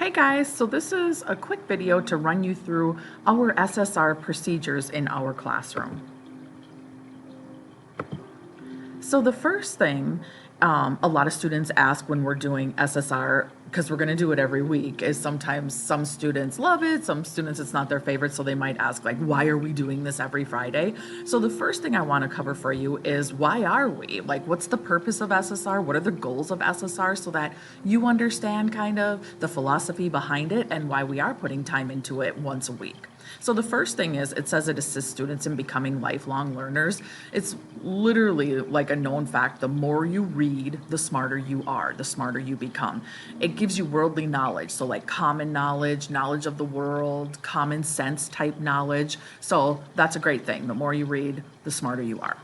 Hey guys, so this is a quick video to run you through our SSR procedures in our classroom. So the first thing a lot of students ask when we're doing SSR, because we're going to do it every week, is sometimes some students love it, some students it's not their favorite, so they might ask like, why are we doing this every Friday? So the first thing I want to cover for you is why are we? Like, what's the purpose of SSR? What are the goals of SSR so that you understand kind of the philosophy behind it and why we are putting time into it once a week. So the first thing is it says it assists students in becoming lifelong learners. It's literally like a known fact. The more you read, the smarter you are, the smarter you become. It gives you worldly knowledge. So like common knowledge, knowledge of the world, common sense type knowledge. So that's a great thing. The more you read, the smarter you are.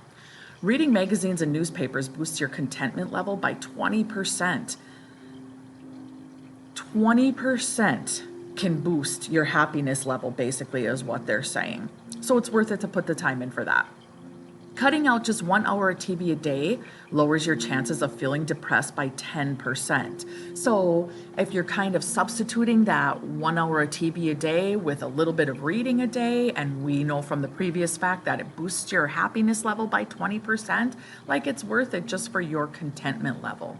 Reading magazines and newspapers boosts your contentment level by 20%. 20% can boost your happiness level, basically, is what they're saying. So it's worth it to put the time in for that. Cutting out just 1 hour of TV a day lowers your chances of feeling depressed by 10%. So if you're kind of substituting that 1 hour of TV a day with a little bit of reading a day, and we know from the previous fact that it boosts your happiness level by 20%, like it's worth it just for your contentment level.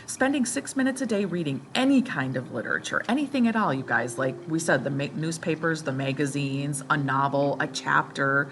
Spending 6 minutes a day reading any kind of literature, anything at all, you guys, like we said, the newspapers, the magazines, a novel, a chapter,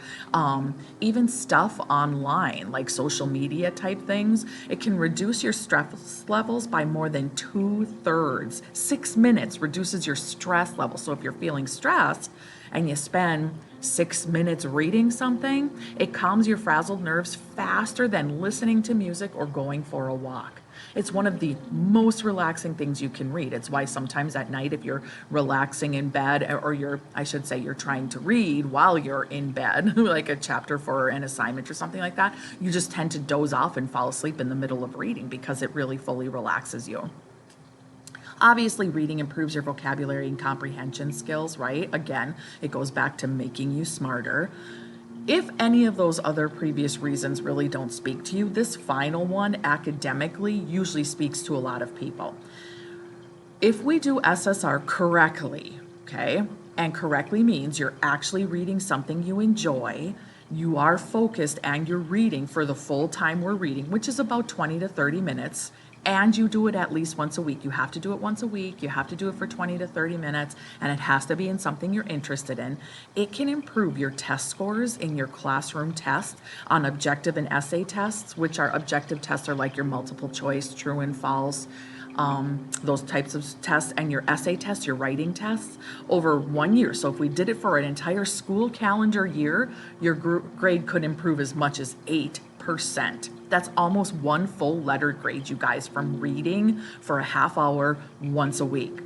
even stuff online, like social media type things, it can reduce your stress levels by more than 2/3. 6 minutes reduces your stress level. So if you're feeling stressed and you spend 6 minutes reading something, it calms your frazzled nerves faster than listening to music or going for a walk. It's one of the most relaxing things you can read. It's why sometimes at night, if you're relaxing in bed, or I should say you're trying to read while you're in bed, like a chapter for an assignment or something like that, you just tend to doze off and fall asleep in the middle of reading because it really fully relaxes you. Obviously, reading improves your vocabulary and comprehension skills, right? Again, it goes back to making you smarter. If any of those other previous reasons really don't speak to you, this final one academically usually speaks to a lot of people. If we do SSR correctly, okay, and correctly means you're actually reading something you enjoy, you are focused and you're reading for the full time we're reading, which is about 20 to 30 minutes, and you do it at least once a week. You have to do it once a week. You have to do it for 20 to 30 minutes, and it has to be in something you're interested in. It can improve your test scores in your classroom test on objective and essay tests, which are objective tests are like your multiple choice, true and false, those types of tests, and your essay tests, your writing tests, over 1 year. So if we did it for an entire school calendar year, your grade could improve as much as 8%. That's almost one full letter grade, you guys, from reading for a half hour once a week.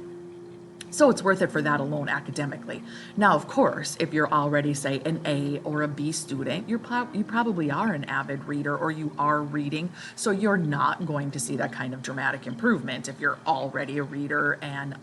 So it's worth it for that alone academically. Now, of course, if you're already, say, an A or a B student, you probably are an avid reader, or you are reading, so you're not going to see that kind of dramatic improvement if you're already a reader and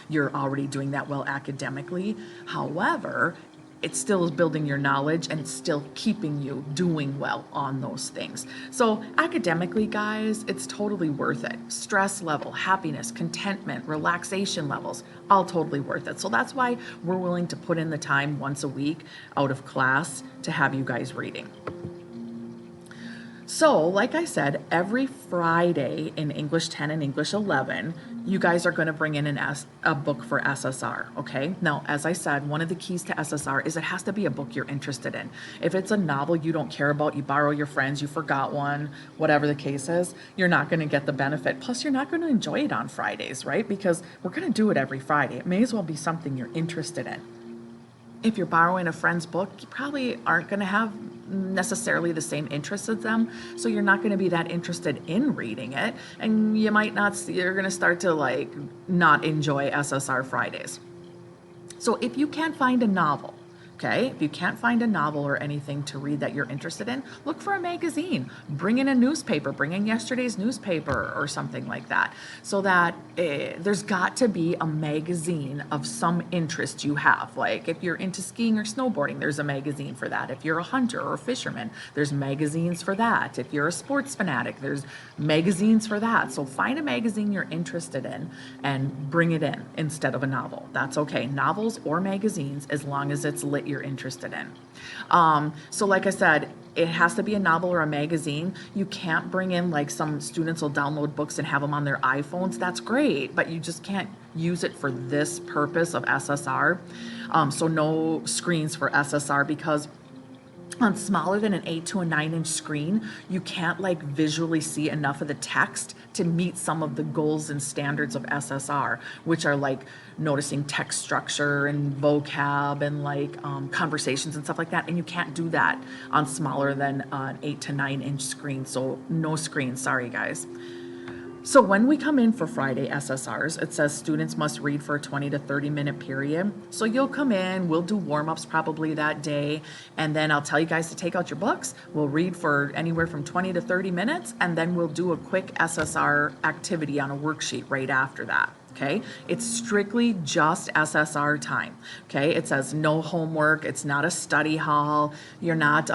you're already doing that well academically. However, it still is building your knowledge, and it's still keeping you doing well on those things. So academically, guys, it's totally worth it. Stress level, happiness, contentment, relaxation levels, all totally worth it. So that's why we're willing to put in the time once a week out of class to have you guys reading. So, like I said, every Friday in English 10 and English 11, you guys are going to bring in a book for SSR, okay? Now, as I said, one of the keys to SSR is it has to be a book you're interested in. If it's a novel you don't care about, you borrow your friends, you forgot one, whatever the case is, you're not going to get the benefit. Plus, you're not going to enjoy it on Fridays, right? Because we're going to do it every Friday. It may as well be something you're interested in. If you're borrowing a friend's book, you probably aren't going to have necessarily the same interests as them, so you're not going to be that interested in reading it, and you might not see, you're going to start to like not enjoy SSR Fridays. So if you can't find a novel Okay, if you can't find a novel or anything to read that you're interested in, look for a magazine. Bring in a newspaper, bring in yesterday's newspaper or something like that, so that there's got to be a magazine of some interest you have. Like if you're into skiing or snowboarding, there's a magazine for that. If you're a hunter or a fisherman, there's magazines for that. If you're a sports fanatic, there's magazines for that. So find a magazine you're interested in and bring it in instead of a novel. That's okay. Novels or magazines, as long as it's lit you're interested in. So like I said, it has to be a novel or a magazine. You can't bring in, like, some students will download books and have them on their iPhones. That's great, but you just can't use it for this purpose of SSR. So no screens for SSR, because on smaller than an 8 to a 9-inch screen, you can't like visually see enough of the text to meet some of the goals and standards of SSR, which are like noticing text structure and vocab and like conversations and stuff like that. And you can't do that on smaller than an 8 to 9-inch screen. So no screen, sorry guys. So when we come in for Friday SSRs, it says students must read for a 20 to 30 minute period. So you'll come in, we'll do warm-ups probably that day, and then I'll tell you guys to take out your books. We'll read for anywhere from 20 to 30 minutes, and then we'll do a quick SSR activity on a worksheet right after that. Okay, it's strictly just SSR time. Okay, it says no homework. It's not a study hall. You're not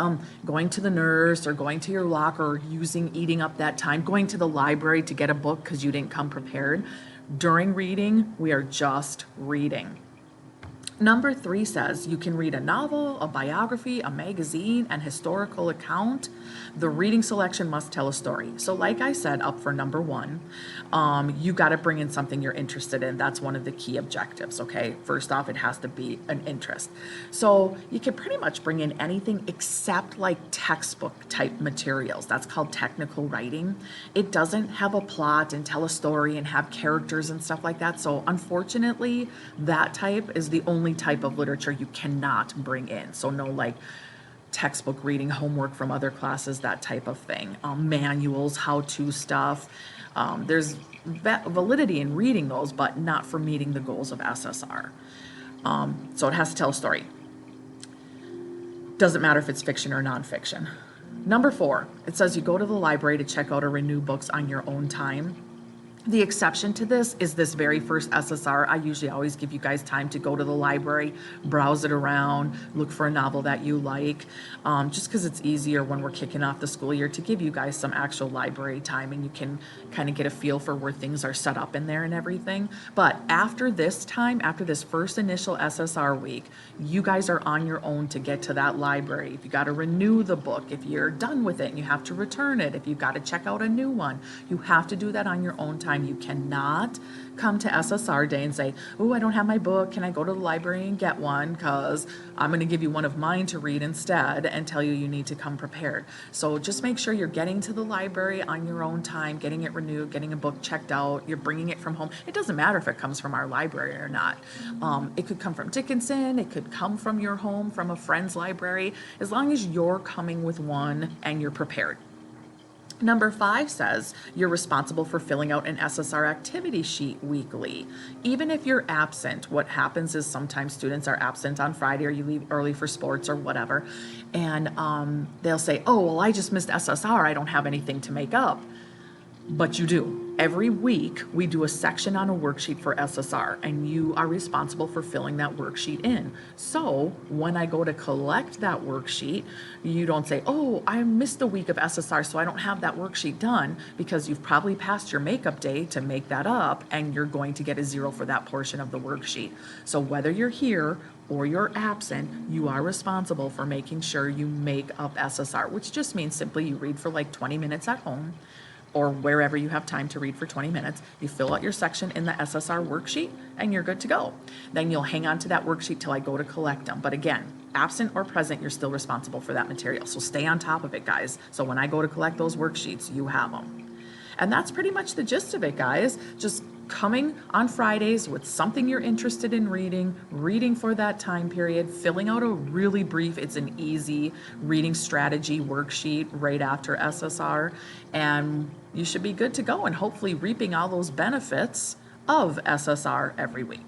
going to the nurse or going to your locker or eating up that time, going to the library to get a book because you didn't come prepared. During reading, we are just reading. Number 3 says you can read a novel, a biography, a magazine, an historical account. The reading selection must tell a story. So like I said up for number 1, you got to bring in something you're interested in. That's one of the key objectives, okay? First off, it has to be an interest. So you can pretty much bring in anything except like textbook type materials. That's called technical writing. It doesn't have a plot and tell a story and have characters and stuff like that. So unfortunately, that type is the only type of literature you cannot bring in. So no like textbook reading, homework from other classes, that type of thing. Manuals, how-to stuff. There's validity in reading those, but not for meeting the goals of SSR. So it has to tell a story. Doesn't matter if it's fiction or nonfiction. Number 4, it says you go to the library to check out or renew books on your own time. The exception to this is this very first SSR. I usually always give you guys time to go to the library, browse it around, look for a novel that you like, just because it's easier when we're kicking off the school year to give you guys some actual library time and you can kind of get a feel for where things are set up in there and everything. But after this time, after this first initial SSR week, you guys are on your own to get to that library. If you got to renew the book, if you're done with it and you have to return it, if you've got to check out a new one, you have to do that on your own time. You cannot come to SSR day and say, oh, I don't have my book. Can I go to the library and get one? Because I'm going to give you one of mine to read instead and tell you need to come prepared. So just make sure you're getting to the library on your own time, getting it renewed, getting a book checked out. You're bringing it from home. It doesn't matter if it comes from our library or not. It could come from Dickinson. It could come from your home, from a friend's library, as long as you're coming with one and you're prepared. Number 5 says you're responsible for filling out an SSR activity sheet weekly. Even if you're absent, what happens is sometimes students are absent on Friday or you leave early for sports or whatever, and they'll say, oh, well, I just missed SSR. I don't have anything to make up. But you do. Every week, we do a section on a worksheet for SSR, and you are responsible for filling that worksheet in. So when I go to collect that worksheet, you don't say, oh, I missed a week of SSR, so I don't have that worksheet done, because you've probably passed your makeup day to make that up, and you're going to get a 0 for that portion of the worksheet. So whether you're here or you're absent, you are responsible for making sure you make up SSR, which just means simply you read for like 20 minutes at home, or wherever you have time to read for 20 minutes, you fill out your section in the SSR worksheet and you're good to go. Then you'll hang on to that worksheet till I go to collect them. But again, absent or present, you're still responsible for that material. So stay on top of it, guys. So when I go to collect those worksheets, you have them. And that's pretty much the gist of it, guys. Just coming on Fridays with something you're interested in reading for that time period, filling out a really brief, it's an easy reading strategy worksheet right after SSR, and you should be good to go and hopefully reaping all those benefits of SSR every week.